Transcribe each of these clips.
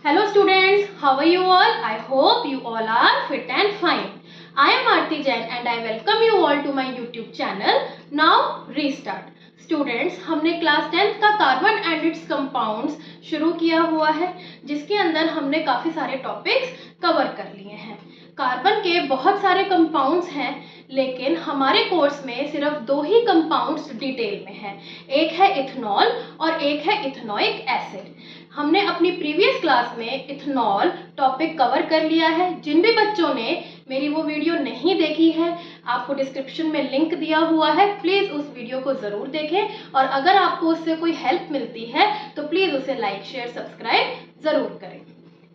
Hello students, how are you all? I hope you all are fit and fine. I am Aarti Jain and I welcome you all to my YouTube channel. Now restart. Students, हमने class 10th का carbon and it's compounds शुरू किया हुआ है, जिसके अंदर हमने काफ़ी सारे टॉपिक्स कवर कर लिए हैं। कार्बन के बहुत सारे कंपाउंड्स हैं, लेकिन हमारे कोर्स में सिर्फ 2 ही कंपाउंड्स डिटेल में हैं। एक है इथेनॉल और एक है इथेनोइक एसिड। हमने अपनी प्रीवियस क्लास में इथेनॉल टॉपिक कवर कर लिया है। जिन भी बच्चों ने मेरी वो वीडियो नहीं देखी है, आपको डिस्क्रिप्शन में लिंक दिया हुआ है, प्लीज़ उस वीडियो को ज़रूर देखें। और अगर आपको उससे कोई हेल्प मिलती है तो प्लीज़ उसे लाइक शेयर सब्सक्राइब ज़रूर करें।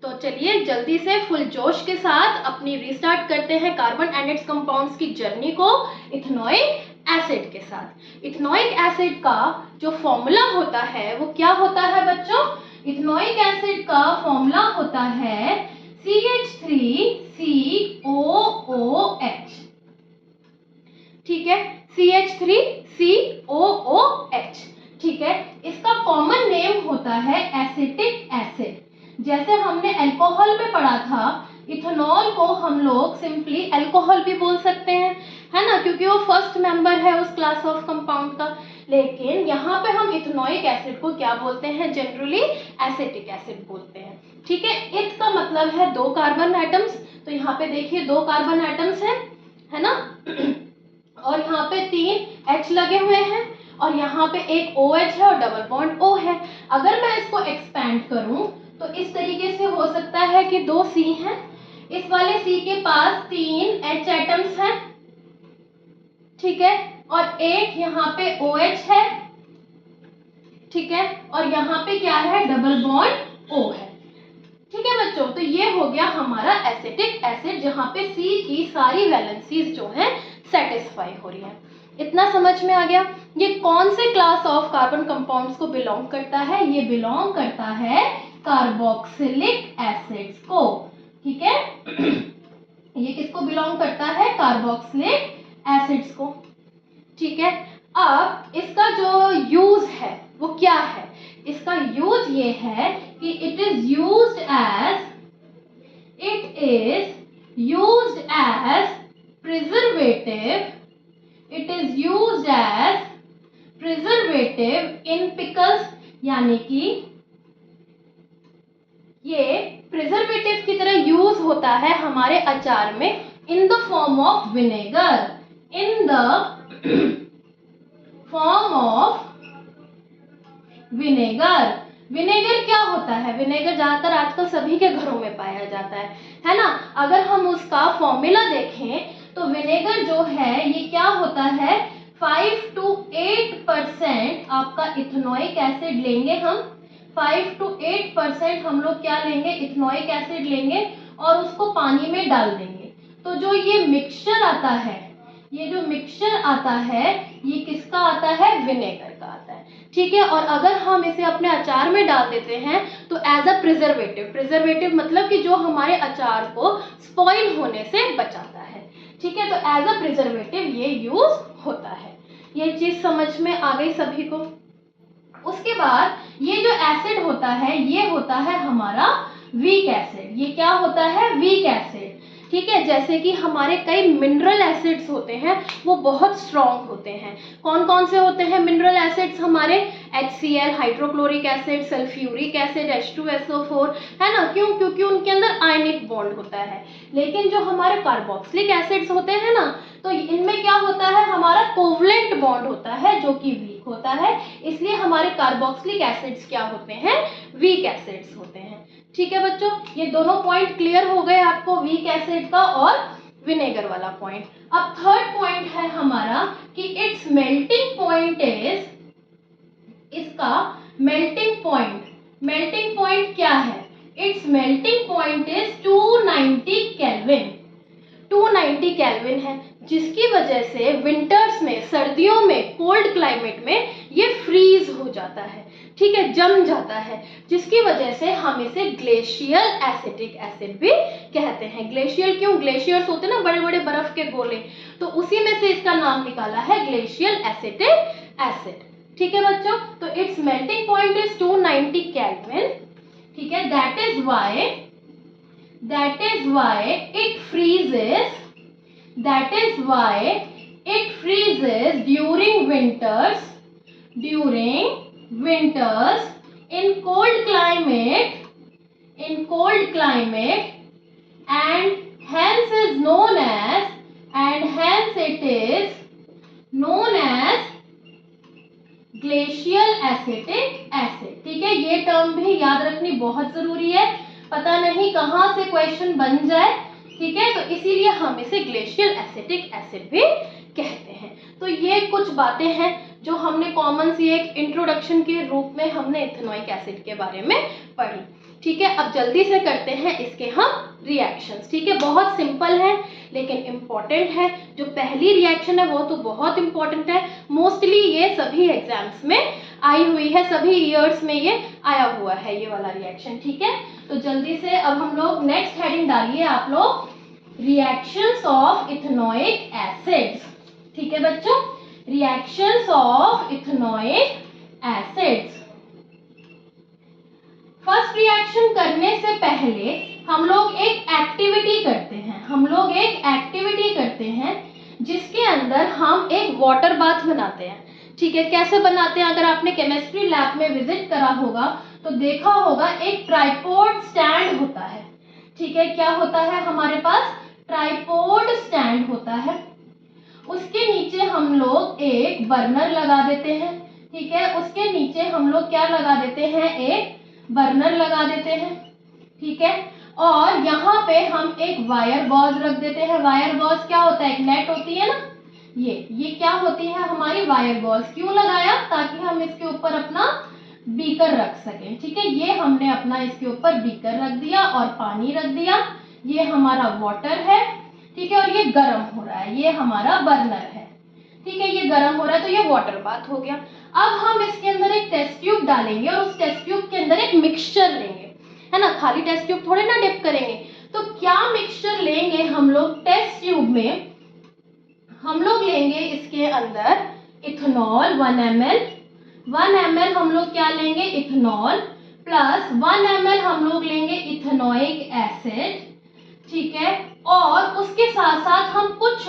तो चलिए जल्दी से फुल जोश के साथ अपनी रीस्टार्ट करते हैं कार्बन एंड इट्स कंपाउंड्स की जर्नी को इथेनोइक एसिड के साथ। इथेनोइक एसिड का जो फॉर्मूला होता है वो क्या होता है बच्चों? इथेनोइक एसिड का फॉर्मूला होता है CH3COOH। ठीक है, CH3COOH। ठीक है, इसका कॉमन नेम होता है एसिटिक एसिड। जैसे हमने अल्कोहल में पढ़ा था, इथेनॉल को हम लोग सिंपली अल्कोहल भी बोल सकते हैं, है ना, क्योंकि वो फर्स्ट मेंबर है उस क्लास ऑफ कंपाउंड का। लेकिन यहाँ पे हम इथेनोइक एसिड को क्या बोलते हैं? जनरली एसिटिक एसिड बोलते हैं। ठीक है, इथ का मतलब है 2 कार्बन एटम्स, तो यहाँ पे देखिए 2 कार्बन एटम्स हैं, है ना, और यहाँ पे 3 H लगे हुए हैं और यहाँ पे एक OH है और डबल बॉन्ड O है। अगर मैं इसको एक्सपैंड करूं तो इस तरीके से हो सकता है कि 2 C हैं, इस वाले C के पास 3 H एटम्स हैं, ठीक है, और एक यहाँ पे OH है, ठीक है, और यहाँ पे क्या है? डबल बॉन्ड O है। ठीक है बच्चों, तो ये हो गया हमारा एसिटिक एसिड, जहाँ पे C की सारी वैलेंसीज जो हैं सेटिस्फाई हो रही है। इतना समझ में आ गया? ये कौन से क्लास ऑफ कार्बन कंपाउंड्स को बिलोंग करता है? ये बिलोंग करता है कार्बोक्सिलिक एसिड्स को। ठीक है, ये किसको बिलोंग करता है? कार्बोक्सिलिक एसिड्स को। ठीक है, अब इसका जो यूज है वो क्या है? इसका यूज ये है कि it is used as preservative in pickles, यानी कि ये प्रिजर्वेटिव की तरह यूज होता है हमारे अचार में, in the form of vinegar. In the form of vinegar. Vinegar क्या होता है? विनेगर ज्यादातर आजकल सभी के घरों में पाया जाता है ना। अगर हम उसका फॉर्मूला देखें तो विनेगर जो है ये क्या होता है? 5 to 8% आपका इथेनोइक एसिड लेंगे हम। 5 to 8% हम लोग क्या लेंगे? इथेनोइक एसिड लेंगे और उसको पानी में डाल देंगे। तो जो ये मिक्सचर आता है, ये जो मिक्सचर आता है ये किसका आता है? विनेगर का आता है। ठीक है, और अगर हम इसे अपने अचार में डाल देते हैं तो एज अ प्रिजर्वेटिव मतलब कि जो हमारे अचार को स्पॉइल होने से बचाता है। ठीक है, तो एज अ प्रिजर्वेटिव ये यूज होता है। ये चीज समझ में आ गई सभी को? उसके बाद ये जो एसिड होता है ये होता है हमारा वीक एसिड। ये क्या होता है? Weak acid. ठीक है, जैसे कि हमारे कई मिनरल एसिड्स होते हैं वो बहुत स्ट्रॉन्ग होते हैं। कौन कौन से होते हैं मिनरल एसिड्स हमारे? HCl, hydrochloric acid, sulphuric acid, H2SO4, है ना। क्यों? क्योंकि उनके अंदर आयनिक बॉन्ड होता है। लेकिन जो हमारे कार्बोक्सिलिक एसिड्स होते हैं ना, तो इनमें क्या होता है? हमारा कोवलेंट बॉन्ड होता है जो कि वीक होता है, इसलिए हमारे कार्बोक्सिलिक एसिड्स क्या होते हैं? वीक एसिड्स होते हैं। ठीक है बच्चों, ये दोनों पॉइंट क्लियर हो गए आपको, वीक एसिड का और विनेगर वाला पॉइंट। अब थर्ड पॉइंट है हमारा कि इट्स मेल्टिंग पॉइंट इज, इसका मेल्टिंग पॉइंट क्या है? It's melting point is 290 kelvin. 290 kelvin है, जिसकी वजह से विंटर्स में, सर्दियों में, कोल्ड क्लाइमेट में ये फ्रीज हो जाता है। ठीक है, जम जाता है, जिसकी वजह से हम इसे ग्लेशियल एसिटिक एसिड भी कहते हैं। ग्लेशियल क्यों? ग्लेशियर्स होते हैं ना बड़े बड़े बर्फ के गोले, तो उसी में से इसका नाम निकाला है ग्लेशियल एसिटिक एसिड। ठीक है बच्चों, तो it's melting point is 290 kelvin. ठीक ठीक है, that is why it freezes, that is why it freezes during winters in cold climate and hence it is known as glacial acetic acid. ठीक है, ये टर्म भी याद रखनी बहुत जरूरी है, पता नहीं कहाँ से क्वेश्चन बन जाए। ठीक है, तो इसीलिए हम इसे ग्लेशियल एसिटिक एसिड भी कहते हैं। तो ये कुछ बातें हैं जो हमने कॉमन सी एक इंट्रोडक्शन के रूप में हमने इथेनोइक एसिड के बारे में पढ़ी। ठीक है, अब जल्दी से करते हैं इसके हम रिएक्शंस। ठीक है, बहुत सिंपल है लेकिन इम्पॉर्टेंट है। जो पहली रिएक्शन है वो तो बहुत इम्पॉर्टेंट है, मोस्टली ये सभी एग्जाम्स में आई हुई है, सभी ईयर्स में ये आया हुआ है ये वाला रिएक्शन। ठीक है, तो जल्दी से अब हम लोग नेक्स्ट हेडिंग डालिए आप लोग, रिएक्शंस ऑफ इथेनोइक एसिड्स। ठीक है बच्चों, reactions of ethanoic acids. First reaction करने से पहले हम लोग एक एक्टिविटी करते हैं जिसके अंदर हम एक वाटर बाथ बनाते हैं। ठीक है, कैसे बनाते हैं, अगर आपने केमिस्ट्री लैब में विजिट करा होगा तो देखा होगा एक ट्राइपॉड स्टैंड होता है। ठीक है, क्या होता है हमारे पास, ट्राइपॉड स्टैंड होता है, उसके नीचे हम लोग एक बर्नर लगा देते हैं। ठीक है, उसके नीचे हम लोग क्या लगा देते हैं, एक बर्नर लगा देते हैं। ठीक है, और यहाँ पे हम एक वायर गॉज रख देते हैं। वायर गॉज क्या होता है, एक नेट होती है ना, ये क्या होती है हमारी वायर गॉज। क्यों लगाया, ताकि हम इसके ऊपर अपना बीकर रख सकें। ठीक है, ये हमने अपना इसके ऊपर बीकर रख दिया और पानी रख दिया, ये हमारा वाटर है। ठीक है, और ये गर्म हो रहा है, ये हमारा बर्नर है। ठीक है, ये गर्म हो रहा है तो ये वाटर बाथ हो गया। अब हम इसके अंदर एक टेस्ट ट्यूब डालेंगे और उस टेस्ट ट्यूब के अंदर एक मिक्सचर लेंगे, है ना, खाली टेस्ट ट्यूब थोड़े ना डिप करेंगे। तो क्या मिक्सचर लेंगे हम लोग, टेस्ट ट्यूब में हम लोग लेंगे इसके अंदर इथेनॉल 1 ml हम लोग क्या लेंगे, इथेनॉल प्लस 1 ml हम लोग लेंगे इथेनोइक एसिड। ठीक है, और उसके साथ साथ हम कुछ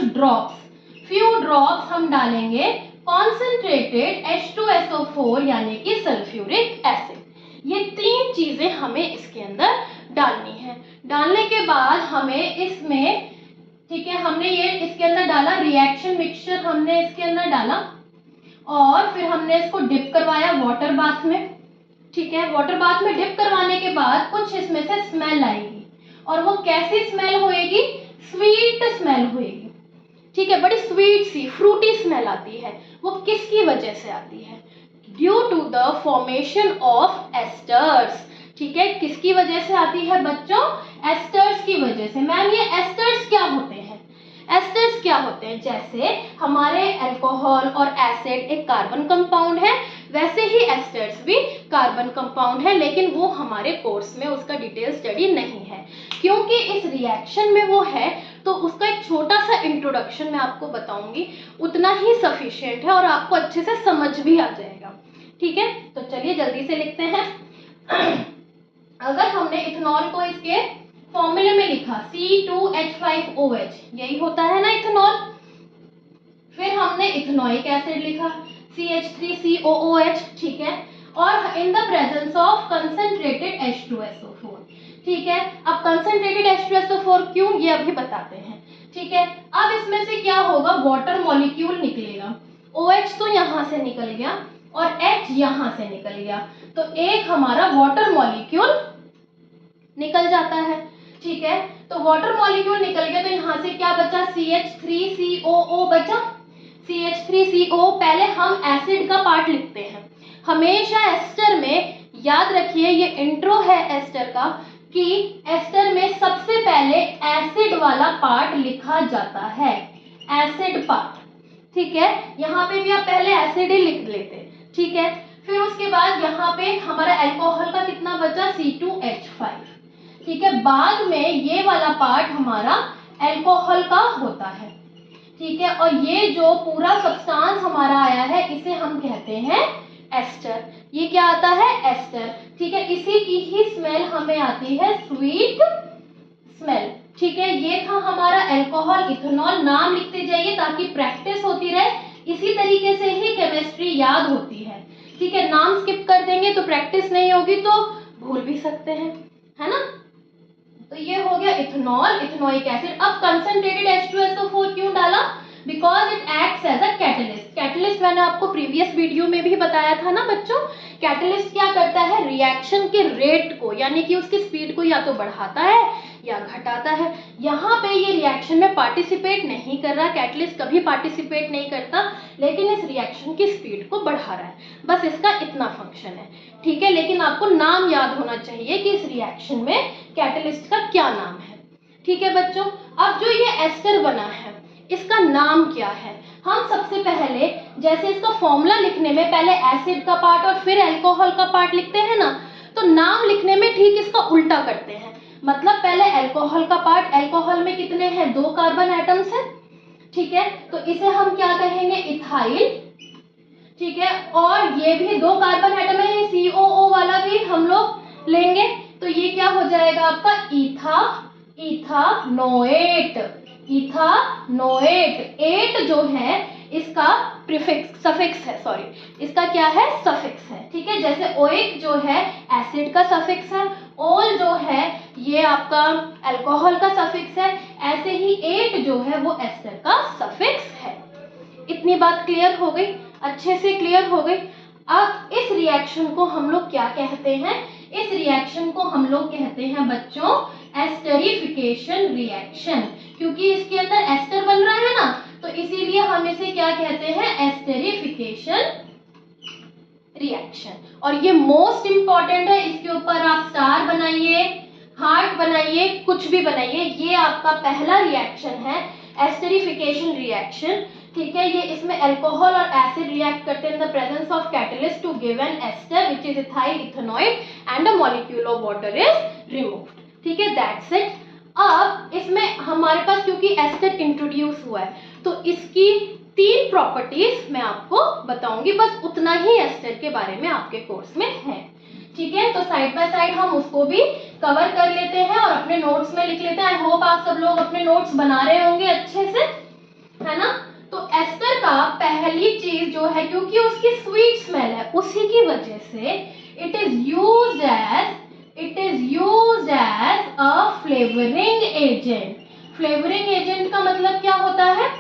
फ्यू ड्रॉप्स हम डालेंगे कॉन्सेंट्रेटेड H2SO4 यानी कि सल्फ्यूरिक एसिड। ये 3 चीजें हमें इसके अंदर डालनी है। डालने के बाद हमें इसमें, ठीक है, हमने ये इसके अंदर डाला, रिएक्शन मिक्सचर हमने इसके अंदर डाला और फिर हमने इसको डिप करवाया वाटर बाथ में। ठीक है, वाटर बाथ में डिप करवाने के बाद कुछ इसमें से स्मेल आएगी और वो कैसी स्मेल होएगी, स्वीट स्मेल होएगी। ठीक है, बड़ी स्वीट सी फ्रूटी स्मेल आती है। वो किसकी वजह से आती है, due to the formation of esters. ठीक है, किसकी वजह से आती है बच्चों, एस्टर्स की वजह से। मैम ये एस्टर्स क्या होते हैं, एस्टर्स क्या होते हैं, जैसे हमारे अल्कोहल और एसिड एक कार्बन कंपाउंड है, वैसे ही एस्टर्स भी कार्बन कंपाउंड है, लेकिन वो हमारे कोर्स में उसका डिटेल स्टडी नहीं है। क्योंकि इस रिएक्शन में वो है तो उसका एक छोटा सा इंट्रोडक्शन मैं आपको बताऊंगी, उतना ही सफिशिएंट है और आपको अच्छे से समझ भी आ जाएगा। ठीक है, तो चलिए जल्दी से लिखते हैं। अगर हमने इथेनॉल को इसके फॉर्मूले में लिखा C2H5OH, यही होता है ना इथेनॉल। फिर हमने इथेनोइक एसिड लिखा CH3COOH। ठीक है, और इन the presence of concentrated H2SO4। ठीक है, अब कंसंट्रेटेड H2SO4 क्यों, ये अभी बताते हैं। ठीक है, अब इसमें से क्या होगा, वाटर मॉलिक्यूल निकलेगा। OH तो यहाँ से निकल गया और H यहाँ से निकल गया, तो एक हमारा वाटर मॉलिक्यूल निकल जाता है। ठीक है, तो वाटर मॉलिक्यूल निकल गया तो यहाँ से क्या बचा, CH3COO बचा। CH3CO, पहले हम एसिड का पार्ट लिखते हैं हमेशा एस्टर में। याद रखिए ये इंट्रो है एस्टर का, कि एस्टर में सबसे पहले एसिड वाला पार्ट लिखा जाता है, एसिड पार्ट। ठीक है, यहाँ पे भी आप पहले एसिड ही लिख लेते। ठीक है, फिर उसके बाद यहाँ पे हमारा अल्कोहल का कितना बचा, C2H5। ठीक है, बाद में ये वाला पार्ट हमारा अल्कोहल का होता है। ठीक है, और ये जो पूरा सब्सटेंस हमारा आया है इसे हम कहते हैं एस्टर। ये क्या आता है, एस्टर। ठीक है, इसी की ही स्मेल हमें आती है स्वीट स्मेल। ठीक है, ये था हमारा अल्कोहल इथेनॉल। नाम लिखते जाइए ताकि प्रैक्टिस होती रहे। इसी तरीके से ही केमिस्ट्री याद होती है। ठीक है, नाम स्किप कर देंगे तो प्रैक्टिस नहीं होगी तो भूल भी सकते हैं, है ना। तो ये हो गया इथेनॉल, इथेनोइक एसिड। अब कंसंट्रेटेड H2SO4 क्यों डाला? Because it acts as a catalyst. Catalyst मैंने आपको प्रीवियस वीडियो में भी बताया था ना बच्चों। कैटलिस्ट क्या करता है? रिएक्शन के रेट को यानी कि उसकी स्पीड को या तो बढ़ाता है या घटाता है। यहाँ पे ये रिएक्शन में पार्टिसिपेट नहीं कर रहा, कैटलिस्ट कभी पार्टिसिपेट नहीं करता, लेकिन इस रिएक्शन की स्पीड को बढ़ा रहा है। बस इसका इतना फंक्शन है। ठीक है, लेकिन आपको नाम याद होना चाहिए कि इस रिएक्शन में कैटलिस्ट का क्या नाम है। ठीक है बच्चों, अब जो ये एस्टर बना है इसका नाम क्या है? हम सबसे पहले जैसे इसका फॉर्मूला लिखने में पहले एसिड का पार्ट और फिर अल्कोहल का पार्ट लिखते हैं ना, तो नाम लिखने में ठीक इसका उल्टा करते हैं। मतलब पहले अल्कोहल का पार्ट, अल्कोहल में कितने हैं? 2 कार्बन एटम्स हैं। ठीक है, तो इसे हम क्या कहेंगे? इथाइल। ठीक है, और ये भी 2 कार्बन एटम है, ये COO वाला भी हम लोग लेंगे, तो ये क्या हो जाएगा आपका? इथानोएट। इथानोएट। एट जो है इसका प्रीफिक्स सफिक्स है, सॉरी, इसका क्या है? सफिक्स है। ठीक है, जैसे ओइक जो है एसिड का सफिक्स है, ओल जो है ये आपका अल्कोहल का सफिक्स है, ऐसे ही एट जो है वो एस्टर का सफिक्स है। इतनी बात क्लियर हो गई? अच्छे से क्लियर हो गई। अब इस रिएक्शन को हम लोग क्या कहते हैं? इस रिएक्शन को हम लोग कहते हैं बच्चों एस्टरिफिकेशन रिएक्शन, क्योंकि इसके अंदर एस्टर बन रहा है ना, तो इसीलिए हम इसे क्या कहते हैं? Esterification reaction. और ये मोस्ट इंपॉर्टेंट है, इसके ऊपर आप स्टार बनाइए, हार्ट बनाइए, कुछ भी बनाइए। ये आपका पहला रिएक्शन है एस्टरिफिकेशन रिएक्शन। ठीक है, ये इसमें अल्कोहल और एसिड रिएक्ट करते हैं in the presence of catalyst to give an ester which is ethyl ethanoate and a molecule of water is removed. ठीक है, दैट्स इट। अब इसमें हमारे पास क्योंकि एस्टर इंट्रोड्यूस हुआ है तो इसकी 3 प्रॉपर्टीज मैं आपको बताऊंगी, बस उतना ही एस्टर के बारे में आपके कोर्स में है। ठीक है, तो साइड बाय साइड हम उसको भी कवर कर लेते हैं और अपने नोट्स में लिख लेते हैं। आई होप आप सब लोग अपने नोट्स बना रहे होंगे अच्छे से, है ना। तो एस्टर का पहली चीज जो है, क्योंकि उसकी स्वीट स्मेल है, उसी की वजह से it is used as a flavouring agent. Flavouring agent का मतलब क्या होता है?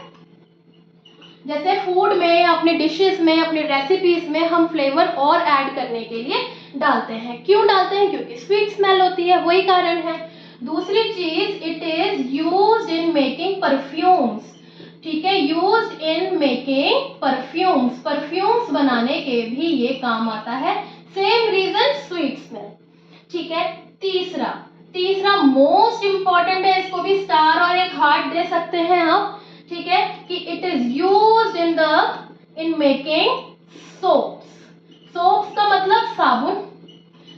जैसे फूड में, अपने डिशेस में, अपने रेसिपीज में हम फ्लेवर और ऐड करने के लिए डालते हैं। क्यों डालते हैं? क्योंकि स्वीट स्मेल होती है, वही कारण है। दूसरी चीज, it is used in making perfumes. ठीक है, used in making perfumes. Perfumes बनाने के भी ये काम आता है। Same reason, sweet smell. ठीक है, तीसरा मोस्ट इंपॉर्टेंट है, इसको भी स्टार और एक हार्ट दे सकते हैं आप। ठीक है, कि it is used in making soaps. Soaps का मतलब साबुन।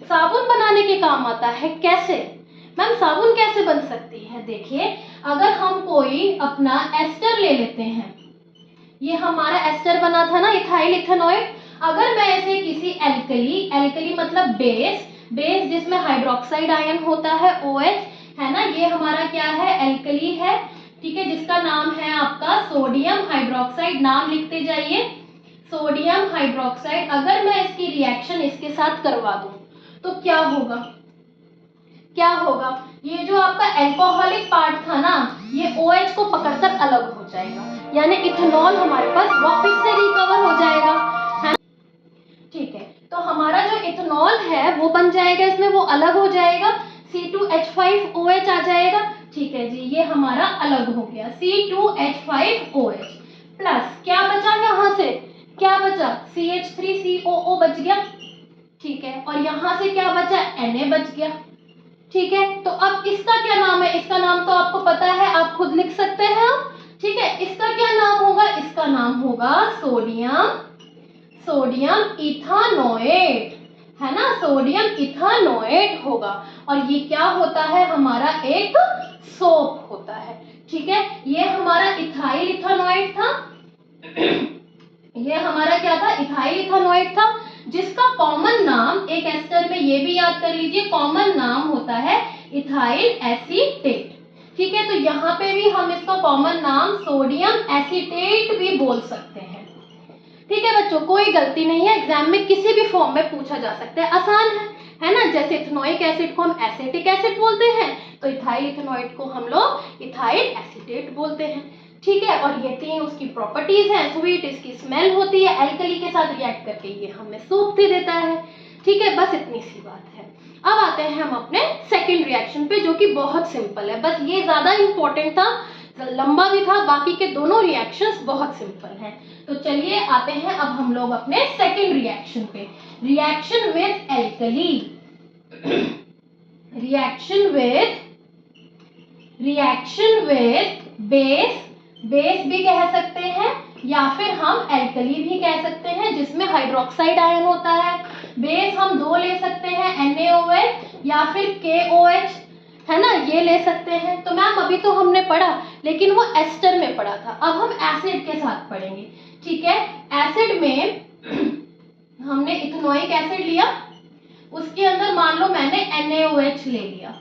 साबुन बनाने के काम आता है। कैसे मैम, साबुन कैसे बन सकती है? देखिए, अगर हम कोई अपना एस्टर ले लेते हैं, ये हमारा एस्टर बना था ना इथाइल इथेनॉइड, अगर मैं इसे किसी एल्कली मतलब बेस जिसमें हाइड्रोक्साइड आयन होता है OH, है ना, ये हमारा क्या है? एल्कली है। ठीक है, जिसका नाम है आपका सोडियम हाइड्रोक्साइड। नाम लिखते जाइए, सोडियम हाइड्रोक्साइड। अगर मैं इसकी रिएक्शन इसके साथ करवा दूं तो क्या होगा? ये जो आपका अल्कोहलिक पार्ट था ना, ये OH को पकड़कर अलग हो जाएगा, यानी इथेनॉल हमारे पास वापस से रिकवर हो जाएगा, है। ठीक है, तो हमारा जो इथेनॉल है वो बन जाएगा, इसमें वो अलग हो जाएगा, C2H5OH आ जाएगा। ठीक है जी, ये हमारा अलग हो गया, C2H5OH प्लस क्या बचा? यहाँ से क्या बचा? CH3COO बच गया। ठीक है, और यहाँ से क्या बचा? Na बच गया। ठीक है, तो अब इसका क्या नाम है? इसका नाम तो आपको पता है, आप खुद लिख सकते हैं। ठीक है, इसका क्या नाम होगा? इसका नाम होगा सोडियम इथानोएट, है ना, सोडियम इथानोएट होगा। और ये क्या होता है? हमारा एक सोप होता है। ठीक है, ये हमारा इथाइल इथानोएट था। ये हमारा क्या था? इथाइल इथानोएट था। जिसका कॉमन नाम, एक एस्टर में ये भी याद कर लीजिए, कॉमन नाम होता है इथाइल एसीटेट। ठीक है, तो यहाँ पे भी हम इसका कॉमन नाम सोडियम एसीटेट भी बोल सकते हैं। ठीक है बच्चों, कोई गलती नहीं है, एग्जाम में किसी भी फॉर्म में पूछा जा सकता है, आसान है ना। जैसे इथेनोइक एसिड को हम एसिटिक एसिड बोलते हैं, तो इथाइल इथेनॉइड को हम लोग इथाइल एसीटेट बोलते हैं। ठीक है, और ये तीन उसकी प्रॉपर्टीज हैं। स्वीट इसकी स्मेल होती है, एल्कली के साथ रिएक्ट करके ये हमें सूप दे देता है। ठीक है, बस इतनी सी बात है। अब आते हैं हम अपने सेकंड रिएक्शन पे, जो कि बहुत सिंपल है, बस ये ज्यादा इंपॉर्टेंट था, लंबा भी था, बाकी के दोनों रिएक्शंस बहुत सिंपल हैं। तो चलिए आते हैं अब हम लोग अपने सेकंड रिएक्शन पे, reaction with alkali. Reaction with base, base भी कह सकते हैं या फिर हम एल्कली भी कह सकते हैं, जिसमें हाइड्रोक्साइड आयन होता है। बेस हम दो ले सकते हैं, NaOH या फिर KOH, है ना, ये ले सकते हैं। तो मैम अभी तो हमने पढ़ा, लेकिन वो एस्टर में पढ़ा था, अब हम एसिड के साथ पढ़ेंगे। ठीक है, एसिड में हमने इथेनोइक एसिड लिया, उसके अंदर मान लो मैंने NaOH ले लिया।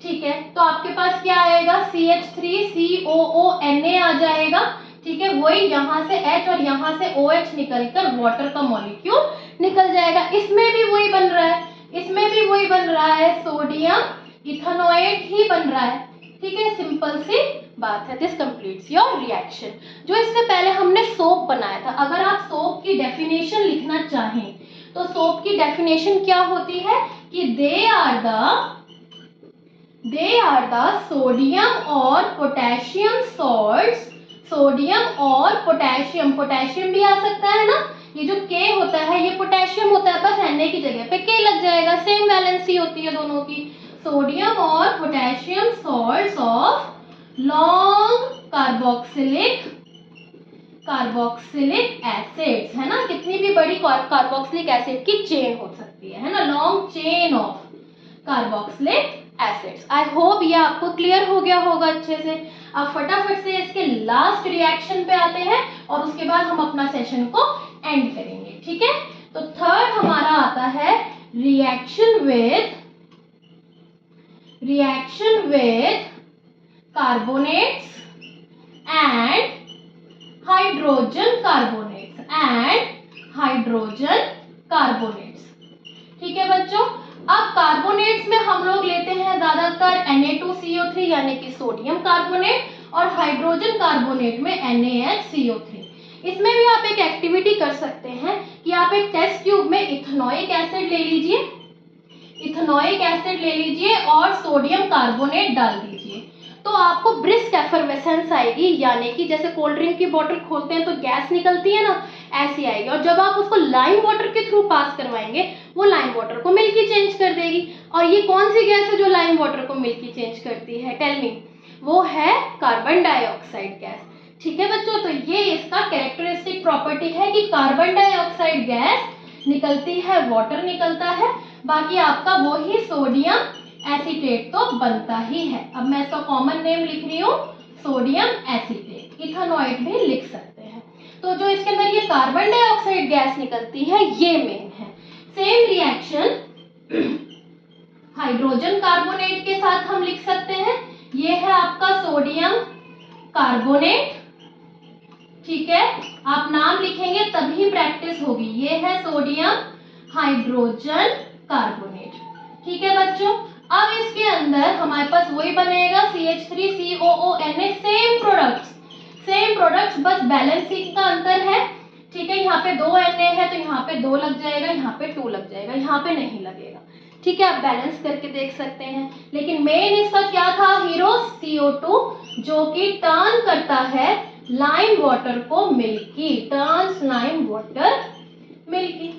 ठीक है, तो आपके पास क्या आएगा, CH3COONA आ जाएगा। ठीक है, वही यहाँ से H और यहाँ से OH निकलकर वाटर का मॉलिक्यूल निकल जाएगा। इसमें भी वही बन रहा है, इसमें भी वही बन रहा है, सोडियम इथेनोएट ही बन रहा है। ठीक है, सिंपल सी बात है। This completes your reaction. जो इससे पहले हमने सोप बनाया था, अगर आप सोप की डेफिनेशन लिखना चाहें तो सोप की डेफिनेशन क्या होती है कि दे आर द सोडियम और पोटेशियम सॉल्ट्स। सोडियम और पोटेशियम, पोटेशियम भी आ सकता है ना, ये जो K होता है ये पोटेशियम होता है, बस Na की जगह पे K लग जाएगा, सेम वैलेंसी होती है दोनों की। सोडियम और potassium salts of long carboxylic acids, है ना, कितनी भी बड़ी कार्बोक्सिलिक एसिड की चेन हो सकती है ना, long chain of carboxylic acids. I hope ये आपको क्लियर हो गया होगा अच्छे से। अब फटाफट से इसके लास्ट रिएक्शन पे आते हैं और उसके बाद हम अपना सेशन को एंड करेंगे। ठीक है, तो थर्ड हमारा आता है reaction with carbonates and hydrogen carbonates. ठीक है बच्चों, अब कार्बोनेट्स में हम लोग लेते हैं ज्यादातर Na2CO3 यानी कि सोडियम कार्बोनेट, और हाइड्रोजन कार्बोनेट में NaHCO3। इसमें भी आप एक एक्टिविटी कर सकते हैं कि आप एक टेस्ट ट्यूब में इथेनोइक एसिड ले लीजिए और सोडियम कार्बोनेट डाल दीजिए, तो आपको ब्रिस्क एफर्वेसेंस आएगी, यानी कि जैसे कोल्ड ड्रिंक की बोतल खोलते हैं तो गैस निकलती है ना, ऐसी आएगी। और जब आप उसको लाइम वाटर के थ्रू पास करवाएंगे, वो लाइम वाटर को मिल्की चेंज कर देगी। और ये कौन सी गैस है जो लाइम वाटर को मिल्की चेंज करती है, टेल मी? वो है कार्बन डाइऑक्साइड गैस। ठीक है बच्चों, तो ये इसका कैरेक्टरिस्टिक प्रॉपर्टी है कि कार्बन डाइऑक्साइड गैस निकलती है, वाटर निकलता है, बाकी आपका वही सोडियम एसीटेट तो बनता ही है। अब मैं इसका कॉमन नेम लिख रही हूँ, सोडियम एसीटेट। इथेनॉइड भी लिख सकते हैं। तो जो इसके अंदर ये कार्बन डाइऑक्साइड गैस निकलती है, ये मेन है। सेम रिएक्शन हाइड्रोजन कार्बोनेट के साथ हम लिख सकते हैं, ये है आपका सोडियम कार्बोनेट। ठीक है, आप नाम लिखेंगे तभी प्रैक्टिस होगी। ये है सोडियम हाइड्रोजन कार्बोनेट। ठीक है बच्चों, अब इसके अंदर हमारे पास वही बनेगा, CH3COONA, सेम प्रोडक्ट्स, बस बैलेंसिंग का अंतर है। ठीक है, यहाँ पे 2 Na है तो यहाँ पे 2 लग जाएगा, यहाँ पे 2 लग जाएगा, यहाँ पे नहीं लगेगा। ठीक है, आप बैलेंस करके देख सकते हैं। लेकिन मेन इसका क्या था, हीरो CO2, जो कि टर्न करता है लाइम वाटर को milky, turns lime water milky.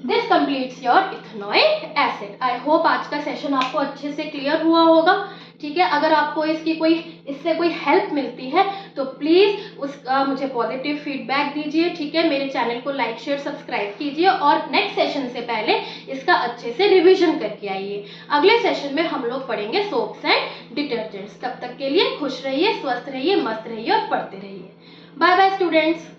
This completes your ethanoic acid. I hope आज का सेशन आपको अच्छे से क्लियर हुआ होगा। ठीक है, अगर आपको इससे कोई हेल्प मिलती है तो प्लीज उसका मुझे पॉजिटिव फीडबैक दीजिए। ठीक है, मेरे चैनल को लाइक शेयर सब्सक्राइब कीजिए और नेक्स्ट सेशन से पहले इसका अच्छे से रिवीजन करके आइए। अगले सेशन में हम लोग पढ़ेंगे सोप्स एंड डिटर्जेंट्स। तब तक के लिए खुश रहिए, स्वस्थ रहिए, मस्त रहिए और पढ़ते रहिए। Bye bye students.